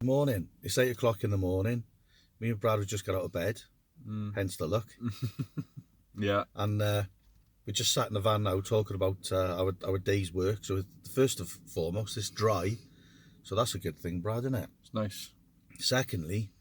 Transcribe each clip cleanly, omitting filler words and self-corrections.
Morning. It's 8 o'clock in the morning. Me and Brad have just got out of bed, hence the look. Yeah. And we just sat in the van now talking about our day's work. So first and foremost, it's dry. So that's a good thing, Brad, isn't it? It's nice. Secondly,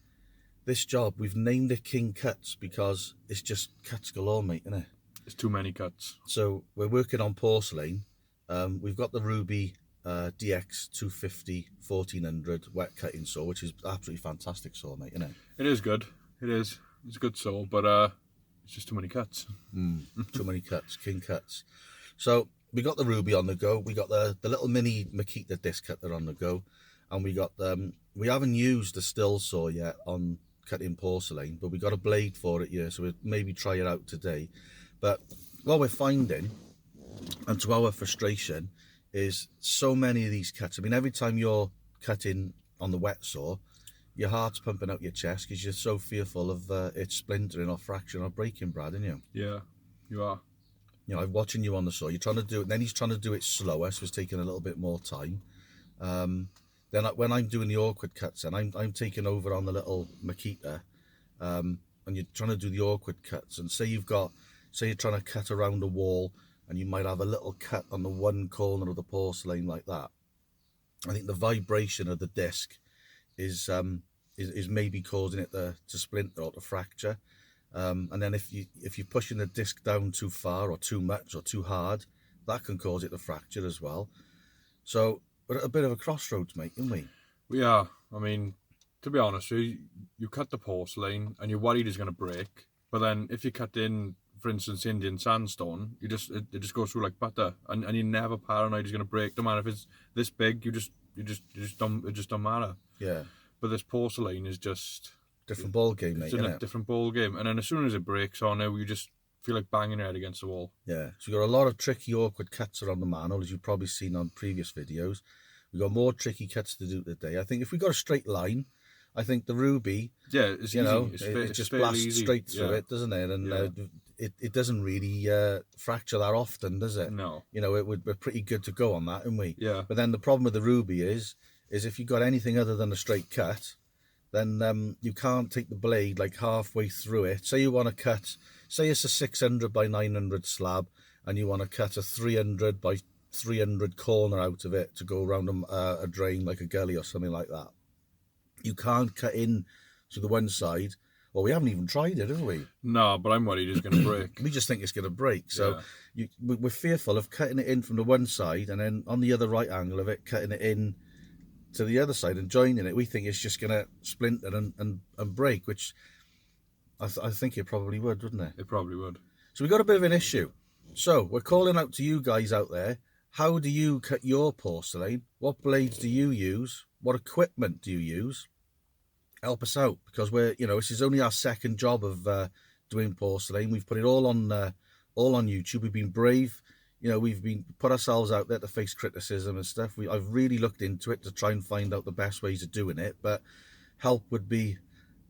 this job, we've named it King Cuts because it's just cuts galore, mate, isn't it? It's too many cuts. So we're working on porcelain. We've got the Ruby DX 250 1400 wet cutting saw, which is absolutely fantastic saw, mate, isn't it? It is good. It is. It's a good saw, but it's just too many cuts. Too many cuts, King Cuts. So we got the Ruby on the go. We got the little mini Makita disc cutter on the go, and we got we haven't used the sthil saw yet on cutting porcelain, but we got a blade for it here, so we'll maybe try it out today. But what we're finding, and to our frustration, is so many of these cuts. I mean, every time you're cutting on the wet saw, your heart's pumping out your chest because you're so fearful of it splintering or fracturing or breaking, Brad, aren't you? Yeah, you are. You know, I'm watching you on the saw. You're trying to do it, and then he's trying to do it slower, so it's taking a little bit more time. Then when I'm doing the awkward cuts, and I'm taking over on the little Makita, and you're trying to do the awkward cuts, and say you're trying to cut around a wall, and you might have a little cut on the one corner of the porcelain like that. I think the vibration of the disc is maybe causing it to splinter or to fracture. And then if you're pushing the disc down too far or too much or too hard, that can cause it to fracture as well. So we're at a bit of a crossroads, mate, aren't we? We are. I mean, to be honest, you cut the porcelain and you're worried it's going to break. But then if you cut in, for instance, Indian sandstone, it just goes through like butter, and you're never paranoid it's going to break. No matter if it's this big, it just don't matter. Yeah. But this porcelain is just different ball game, mate. It's a different ball game, and then as soon as it breaks on it, you just feel like banging your head against the wall. Yeah. So we've got a lot of tricky, awkward cuts around the manual, as you've probably seen on previous videos. We've got more tricky cuts to do today. I think if we got a straight line, I think the Ruby, it's you easy. know, it just blasts easy. straight through it, doesn't it? And it doesn't really fracture that often, does it? No. You know, we're pretty good to go on that, aren't we? Yeah. But then the problem with the Ruby is if you've got anything other than a straight cut, then you can't take the blade like halfway through it. Say you want to cut, say it's a 600 by 900 slab, and you want to cut a 300 by 300 corner out of it to go around a drain like a gully or something like that. You can't cut in to the one side. Well, we haven't even tried it, have we? No, but I'm worried it's going to break. We just think it's going to break. So we're fearful of cutting it in from the one side, and then on the other right angle of it, cutting it in to the other side and joining it. We think it's just going to splinter and break, which I think it probably would, wouldn't it? It probably would. So we got a bit of an issue. So we're calling out to you guys out there. How do you cut your porcelain? What blades do you use? What equipment do you use? Help us out, because this is only our second job of doing porcelain. We've put it all on YouTube. We've been brave. We've been put ourselves out there to face criticism and stuff. I've really looked into it to try and find out the best ways of doing it, but help would be,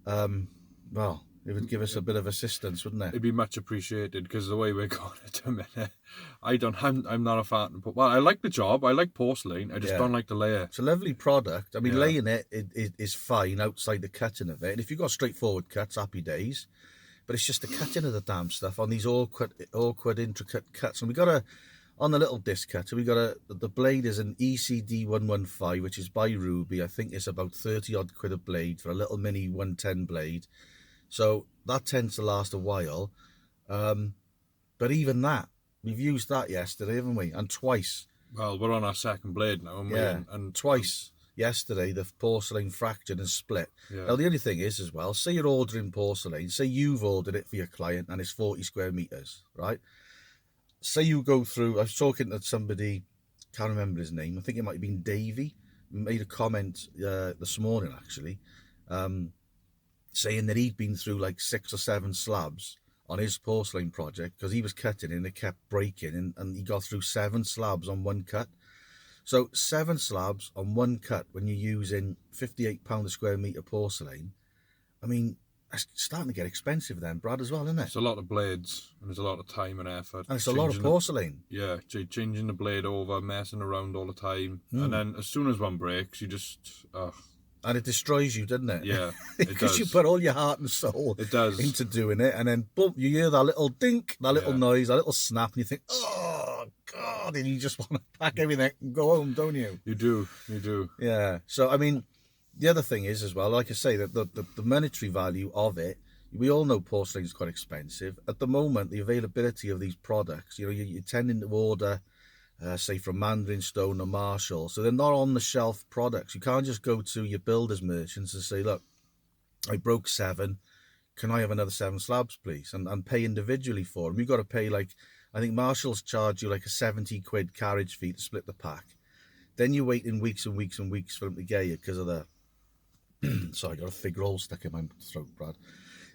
it would give us a bit of assistance, wouldn't it? It'd be much appreciated, because the way we're going at a minute, I'm not a fan. Well, I like the job. I like porcelain. I just don't like the layer. It's a lovely product. I mean, laying it is fine outside the cutting of it. And if you've got straightforward cuts, happy days. But it's just the cutting of the damn stuff on these awkward, intricate cuts. And we got on the little disc cutter, the blade is an ECD 115, which is by Ruby. I think it's about 30 odd quid a blade for a little mini 110 blade. So that tends to last a while. But even that, we've used that yesterday, haven't we? And twice. Well, we're on our second blade now, aren't we? And twice yesterday, the porcelain fractured and split. Yeah. Now, the only thing is as well, say you're ordering porcelain, say you've ordered it for your client and it's 40 square meters, right? Say you go through, I was talking to somebody, can't remember his name, I think it might have been Davey, made a comment this morning actually, saying that he'd been through like 6 or 7 slabs on his porcelain project because he was cutting and it kept breaking, and he got through 7 slabs on one cut. So 7 slabs on one cut when you're using £58 a square metre porcelain, I mean, it's starting to get expensive then, Brad, as well, isn't it? It's a lot of blades, and there's a lot of time and effort. And it's a lot of porcelain. Changing the blade over, messing around all the time. And then as soon as one breaks, you just... And it destroys you, doesn't it? Yeah, it Because does. you put all your heart and soul It does. into doing it, and then boom, you hear that little dink, that little Yeah. noise, that little snap, and you think, oh God, and you just want to pack everything and go home, don't you? You do. Yeah. So I mean, the other thing is as well, like I say, that the monetary value of it. We all know porcelain is quite expensive at the moment. The availability of these products, you're tending to order, say from Mandarin Stone or Marshall, so they're not on the shelf products. You can't just go to your builders merchants and say, look, I broke 7. Can I have another 7 slabs, please? And pay individually for them. You've got to pay I think Marshall's charge you like a 70 quid carriage fee to split the pack. Then you're waiting weeks and weeks and weeks for them to get you because of the, sorry, I got a fig roll stuck in my throat, Brad.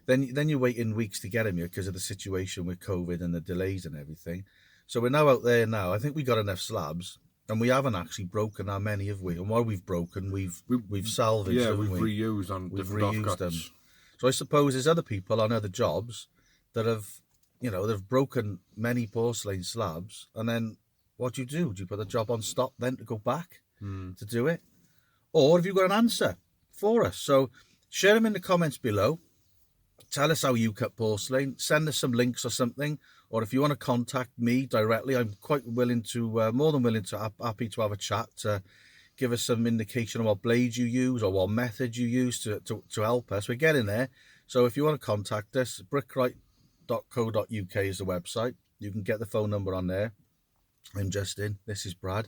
Then you're waiting weeks to get them here because of the situation with COVID and the delays and everything. So we're now out there now. I think we got enough slabs, and we haven't actually broken that many, have we? And what we've broken, we've salvaged. Yeah, haven't we've we? reused on We've different reused them. offcuts. So I suppose there's other people on other jobs that have, they've broken many porcelain slabs, and then what do? Do you put the job on stop then to go back to do it? Or have you got an answer for us? So share them in the comments below. Tell us how you cut porcelain. Send us some links or something. Or if you want to contact me directly, I'm quite willing to, more than willing to, happy to have a chat to give us some indication of what blades you use or what method you use to help us. We're getting there. So if you want to contact us, brickright.co.uk is the website. You can get the phone number on there. I'm Justin. This is Brad.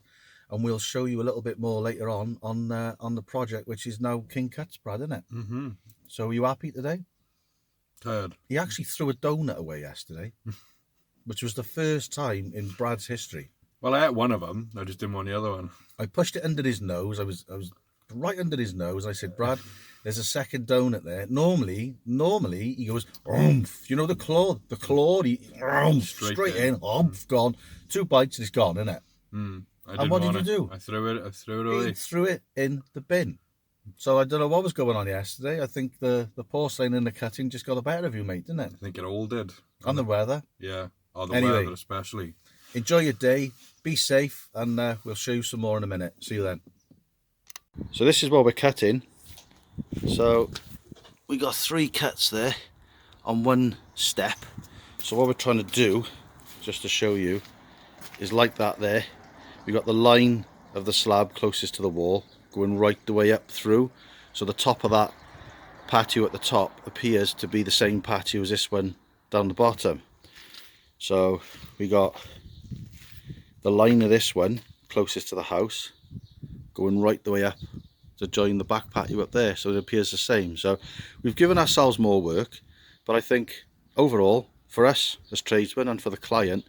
And we'll show you a little bit more later on the project, which is now King Cuts, Brad, isn't it? Mm-hmm. So are you happy today? Tired. He actually threw a donut away yesterday, which was the first time in Brad's history. Well, I ate one of them. I just didn't want the other one. I pushed it under his nose. I was right under his nose. I said, Brad, there's a second donut there. Normally he goes, oomph. You know the claw, he straight in, oomph, gone. 2 bites and it's gone, isn't it? And what did you do? I threw it away. He threw it in the bin. So I don't know what was going on yesterday. I think the porcelain and the cutting just got the better of you, mate, didn't it? I think it all did. And the weather. Yeah. Or the weather especially. Enjoy your day. Be safe. And we'll show you some more in a minute. See you then. So this is what we're cutting. So we got 3 cuts there on one step. So what we're trying to do, just to show you, is like that there. We got the line of the slab closest to the wall going right the way up through, so the top of that patio at the top appears to be the same patio as this one down the bottom. So we got the line of this one closest to the house going right the way up to join the back patio up there, so it appears the same. So we've given ourselves more work, but I think overall for us as tradesmen and for the client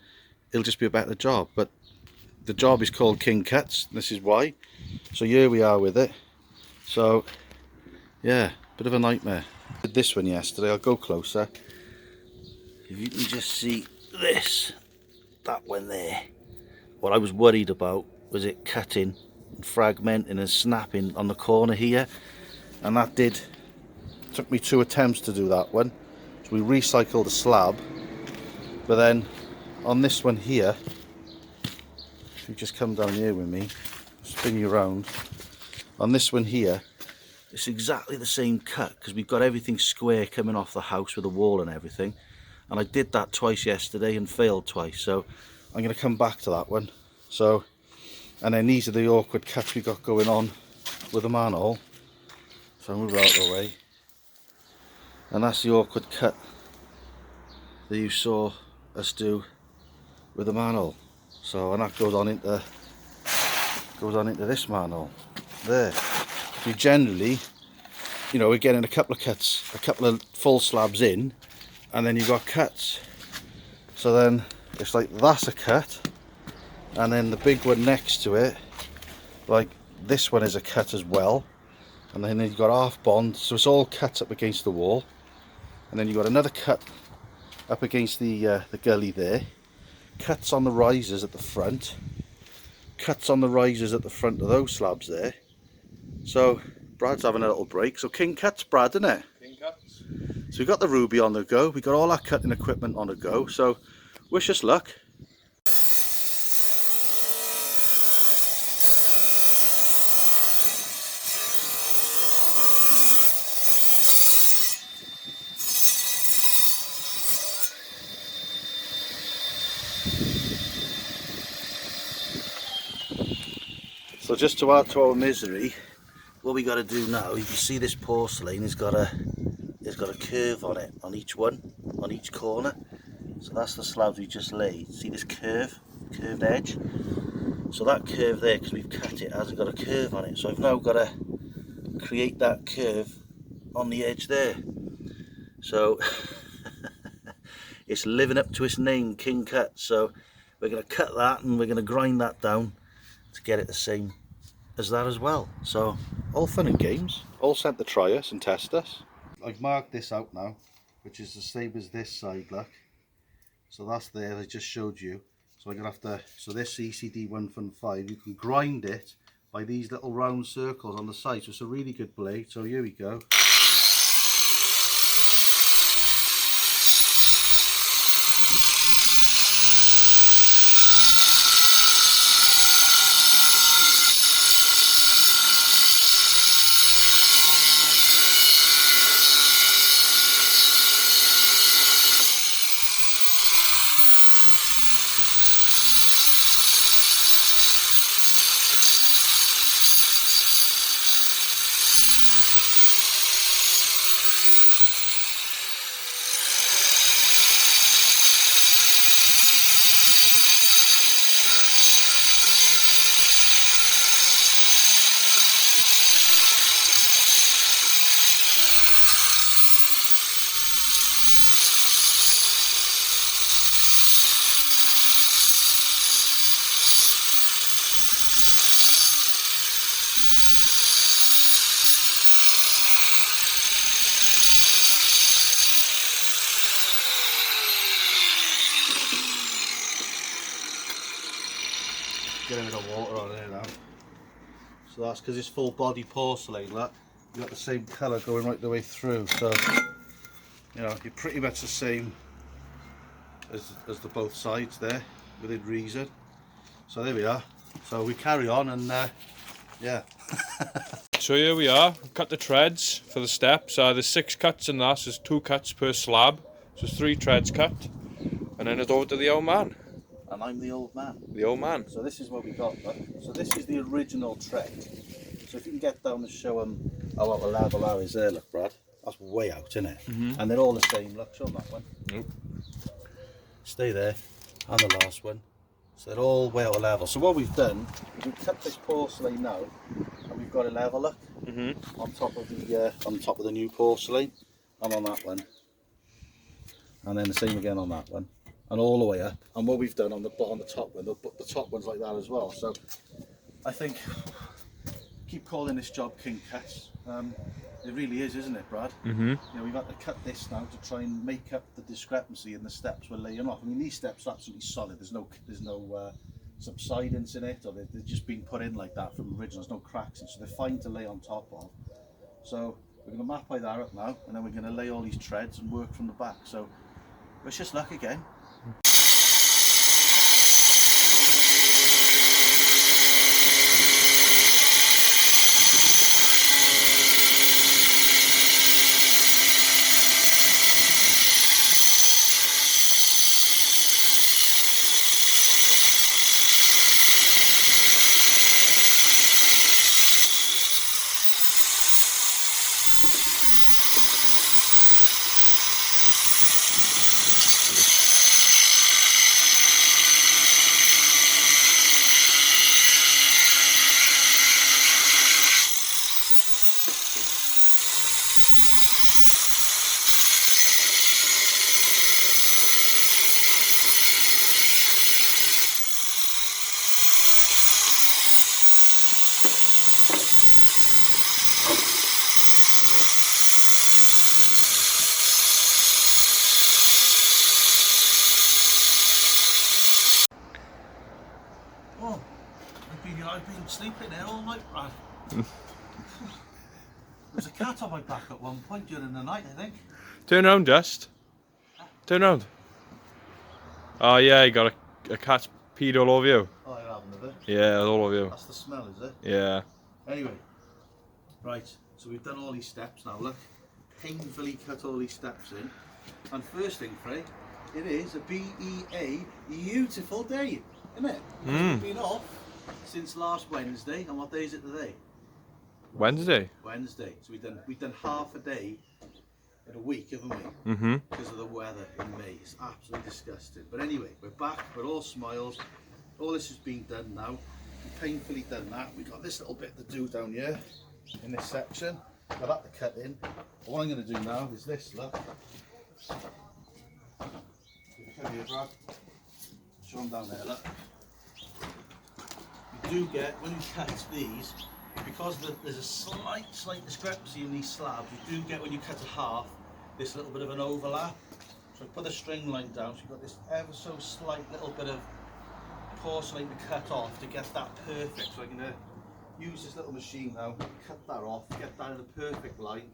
it'll just be a better job. But the job is called King Cuts, this is why. So here we are with it. So yeah, bit of a nightmare. Did this one yesterday. I'll go closer. If you can just see this, that one there. What I was worried about was it cutting and fragmenting and snapping on the corner here, and that took me 2 attempts to do that one. So we recycled the slab, but then on this one here, if you just come down here with me, spin you around, on this one here it's exactly the same cut because we've got everything square coming off the house with the wall and everything, and I did that twice yesterday and failed twice, so I'm going to come back to that one. So, and then these are the awkward cuts we got going on with the manhole, so I'll move out of the way, and that's the awkward cut that you saw us do with the manhole. So, and that goes on into this manhole there. We generally, we're getting a couple of cuts, a couple of full slabs in, and then you've got cuts. So then it's like that's a cut, and then the big one next to it, like this one is a cut as well, and then you've got half bond, so it's all cuts up against the wall, and then you've got another cut up against the gully there, cuts on the risers at the front, cuts on the risers at the front of those slabs there. So Brad's having a little break. So King Cuts, Brad, isn't it? King Cuts. So we've got the ruby on the go, we've got all our cutting equipment on the go, so wish us luck. So just to add to our misery, what we got to do now, you can see this porcelain has got a curve on it, on each one, on each corner. So that's the slabs we just laid. See this curved edge? So that curve there, because we've cut it, hasn't got a curve on it. So I've now got to create that curve on the edge there. So it's living up to its name, King Cut. So we're going to cut that and we're going to grind that down to get it the same as that as well. So all fun and games, all sent to try us and test us. I've marked this out now, which is the same as this side, look. So that's there, I just showed you. So I'm gonna have to, so this ECD 1.5, you can grind it by these little round circles on the side. So it's a really good blade. So here we go. Get a bit of water on there now. So that's because it's full body porcelain, that. You've got the same colour going right the way through. So, you know, you're pretty much the same as the both sides there, within reason. So there we are. So we carry on and yeah. So here we are, cut the treads for the steps. There's 6 cuts in that, so there's 2 cuts per slab. So there's 3 treads cut. And then it's over to the old man. And I'm the old man. The old man. So this is what we got, look. So this is the original tread. So if you can get down and show them how what the level are is there, look, Brad. That's way out, isn't it? And they're all the same, look, show them that one. Stay there. And the last one. So they're all way out of level. So what we've done, we've cut this porcelain now, and we've got a level, look, on top of the new porcelain, and on that one. And then the same again on that one. And all the way up, and what we've done on the top one, the top one's like that as well. So I think keep calling this job King Cuts. It really is, isn't it, Brad? You know, we've had to cut this now to try and make up the discrepancy in the steps we're laying off. I mean, these steps are absolutely solid. There's no subsidence in it, or they've just been put in like that from original. There's no cracks in, so they're fine to lay on top of. So we're going to map that up now, and then we're going to lay all these treads and work from the back. So wish us luck again. Oh, I've been sleeping there all night, Brad. There's a cat on my back at one point during the night, I think. Turn round, just. Turn round. Oh yeah, you got a cat's peed all over you. Oh, you're having a bit? Yeah, all over you. That's the smell, is it? Yeah. Anyway, right, so we've done all these steps now, look. Painfully cut all these steps in. And first thing, Frey, it is a beautiful day, isn't it? Because we've been off since last Wednesday. And what day is it today? Wednesday. Wednesday. So we've done half a day in a week, haven't we? Mm-hmm. Because of the weather in May. It's absolutely disgusting. But anyway, we're back. We're all smiles. All this has been done now. We've painfully done that. We've got this little bit to do down here in this section. Got that to cut in. But what I'm going to do now is this. Look. Come here, Brad. Show them down there. Look. You do get, when you cut these, because there's a slight discrepancy in these slabs, you do get, when you cut a half, this little bit of an overlap. So I put a string line down, so you've got this ever so slight little bit of porcelain to cut off to get that perfect. So I'm going to use this little machine now, cut that off, get that in a perfect line,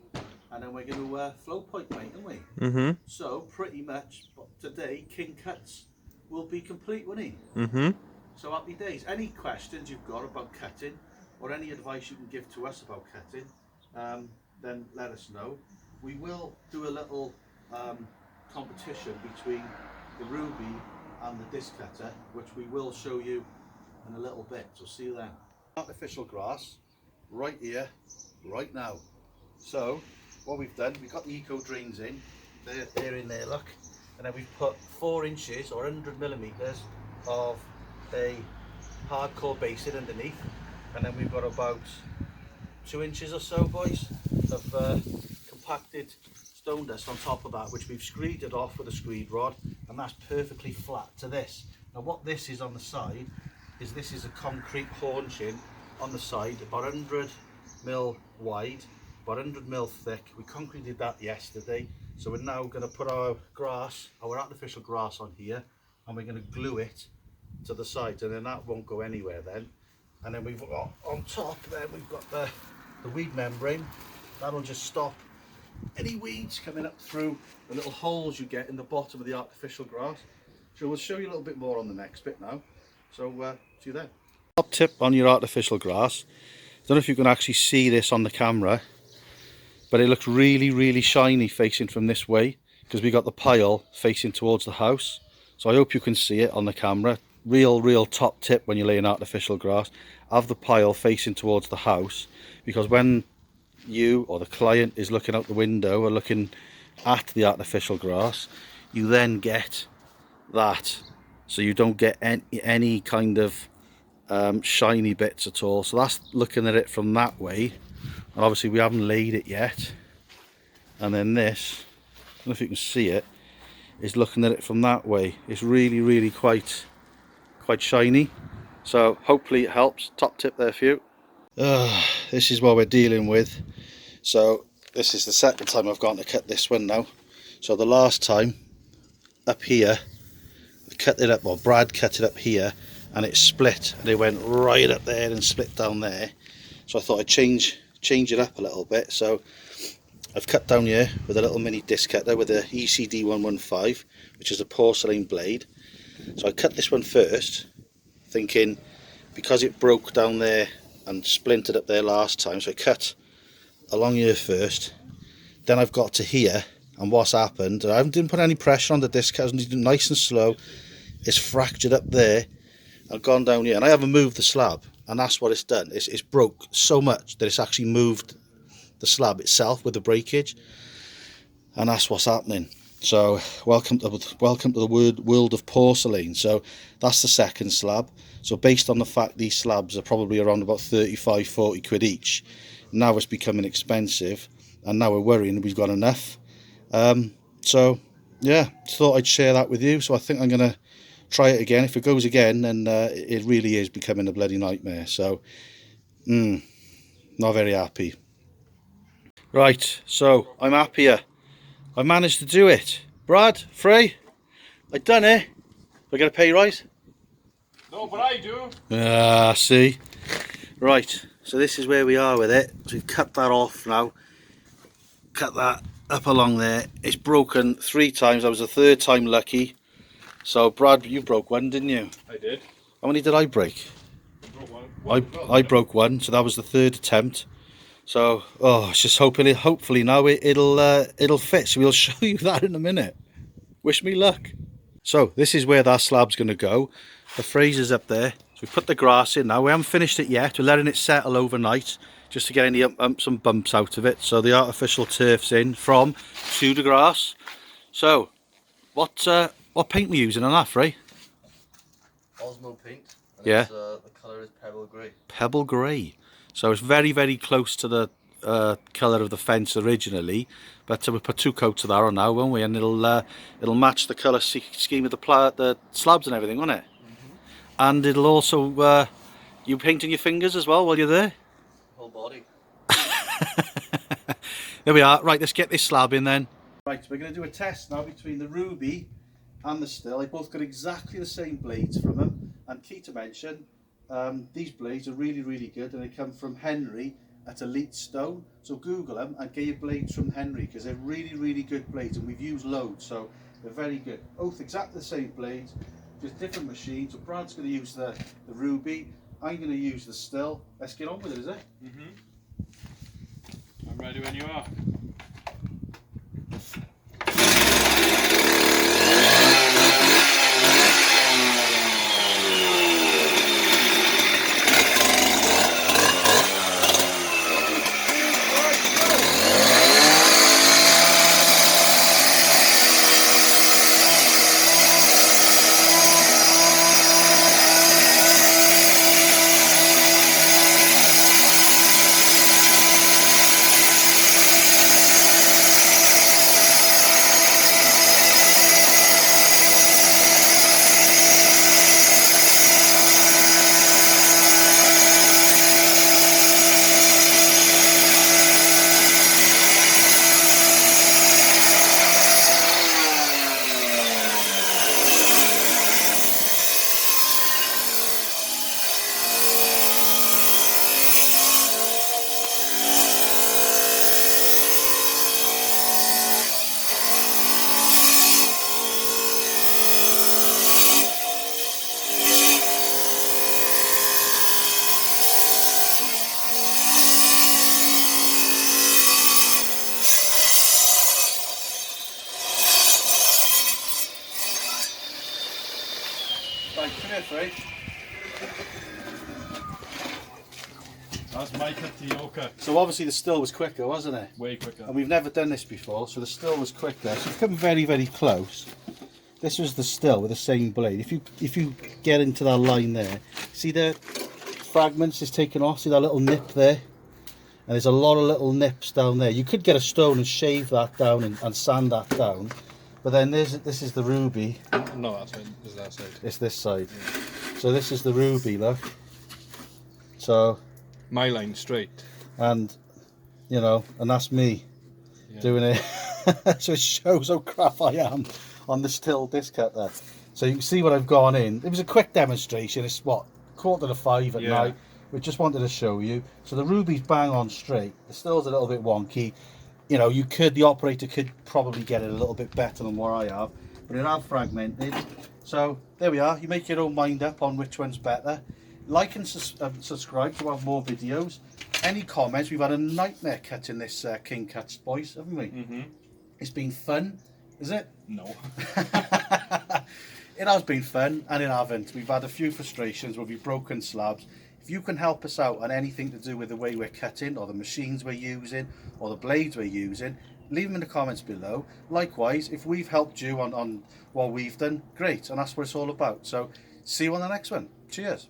and then we're going to flow point mate, aren't we? Mm-hmm. So pretty much today, King Cuts will be complete, won't he? Mm-hmm. So happy days. Any questions you've got about cutting, or any advice you can give to us about cutting, then let us know. We will do a little competition between the rubi and the disc cutter, which we will show you in a little bit, so see you then. Artificial grass right here, right now. So what we've done, we've got the eco drains in, they're in there, look, and then we've put 4 inches or 100mm of a hardcore basin underneath, and then we've got about 2 inches or so, boys, of compacted stone dust on top of that, which we've screeded off with a screed rod, and that's perfectly flat to this. Now what this is on the side is, this is a concrete haunching on the side, about 100mm wide, about 100mm thick. We concreted that yesterday, so we're now going to put our grass, our artificial grass on here, and we're going to glue it to the sides, and then that won't go anywhere then. And then we've got on top there, we've got the weed membrane. That'll just stop any weeds coming up through the little holes you get in the bottom of the artificial grass. So we'll show you a little bit more on the next bit now. So see you then. Top tip on your artificial grass. I don't know if you can actually see this on the camera, but it looks really shiny facing from this way, because we got the pile facing towards the house. So I hope you can see it on the camera. Real top tip when you're laying artificial grass, have the pile facing towards the house, because when you or the client is looking out the window or looking at the artificial grass, you then get that, so you don't get any kind of shiny bits at all. So that's looking at it from that way, and obviously we haven't laid it yet. And then this, I don't know if you can see it, is looking at it from that way. It's really quite shiny, so hopefully it helps. Top tip there for you. This is what we're dealing with. So this is the second time I've gone to cut this one now. So the last time up here, I cut it up, or Brad cut it up here, and it split, and it went right up there and split down there. So I thought I'd change it up a little bit. So I've cut down here with a little mini disc cutter with a ECD 115, which is a porcelain blade. So I cut this one first, thinking, because it broke down there and splintered up there last time, so I cut along here first. Then I've got to here, and what's happened, I didn't put any pressure on the disc cutter, it's nice and slow. It's fractured up there and gone down here, and I haven't moved the slab, and that's what it's done. It's broke so much that it's actually moved the slab itself with the breakage, and that's what's happening. So welcome to the world of porcelain. So that's the second slab. So based on the fact these slabs are probably around about 35-40 quid each, now it's becoming expensive, and now we're worrying we've got enough. So yeah, thought I'd share that with you. So I think I'm gonna try it again. If it goes again, then it really is becoming a bloody nightmare. So not very happy. Right, so I'm happier. I managed to do it. Brad, Frey, I done it. We get a pay rise? No, but I do. See. Right, so this is where we are with it. So we've cut that off now. Cut that up along there. It's broken 3 times. I was the 3rd time lucky. So Brad, you broke one, didn't you? I did. How many did I break? You broke one. I broke one, so that was the 3rd attempt. So, it's just hopefully now it'll fit. So we'll show you that in a minute. Wish me luck. So this is where that slab's going to go. The Fraser's up there. So we put the grass in now. We haven't finished it yet. We're letting it settle overnight just to get any some bumps out of it. So the artificial turf's in from to the grass. So what paint we using on that, Frey? Osmo paint. And Yeah. the colour is pebble grey. Pebble grey. So it's very, very close to the colour of the fence originally, but we'll put 2 coats of that on now, won't we? And it'll match the colour scheme of the slabs and everything, won't it? And it'll also you painting your fingers as well while you're there. Whole body. There we are. Right, let's get this slab in then. Right, we're going to do a test now between the ruby and the sthil. They both got exactly the same blades from them, and key to mention, these blades are really, really good, and they come from Henry at Elite Stone. So Google them and get your blades from Henry, because they're really, really good blades, and we've used loads, so they're very good. Both exactly the same blades, just different machines. So Brad's going to use the ruby, I'm going to use the sthil. Let's get on with it, is it? I'm ready when you are. Right, come here, Frey. That's my cut to yoker. So obviously the sthil was quicker, wasn't it? Way quicker. And we've never done this before, so the sthil was quicker. So you've come very, very close. This was the sthil with the same blade. If you get into that line there, see the fragments is taken off. See that little nip there? And there's a lot of little nips down there. You could get a stone and shave that down and sand that down. But then this is the ruby. No, that's right. It's that side. It's this side. Yeah. So this is the ruby, look. So My line straight. and you know, and that's me doing it. So it shows how crap I am on the sthil disc cut there. So you can see what I've gone in. It was a quick demonstration. It's what, 4:45 at night. We just wanted to show you. So the ruby's bang on straight. The sthil's a little bit wonky. You know, the operator could probably get it a little bit better than what I have, but it have fragmented. So there we are. You make your own mind up on which one's better. Like and subscribe to have more videos. Any comments? We've had a nightmare cutting this King Cuts, boys, haven't we? It's been fun, is it? No. It has been fun, and it haven't. We've had a few frustrations where we've broken slabs. If you can help us out on anything to do with the way we're cutting, or the machines we're using, or the blades we're using, leave them in the comments below. Likewise, if we've helped you on what we've done, great, and that's what it's all about. So see you on the next one. Cheers.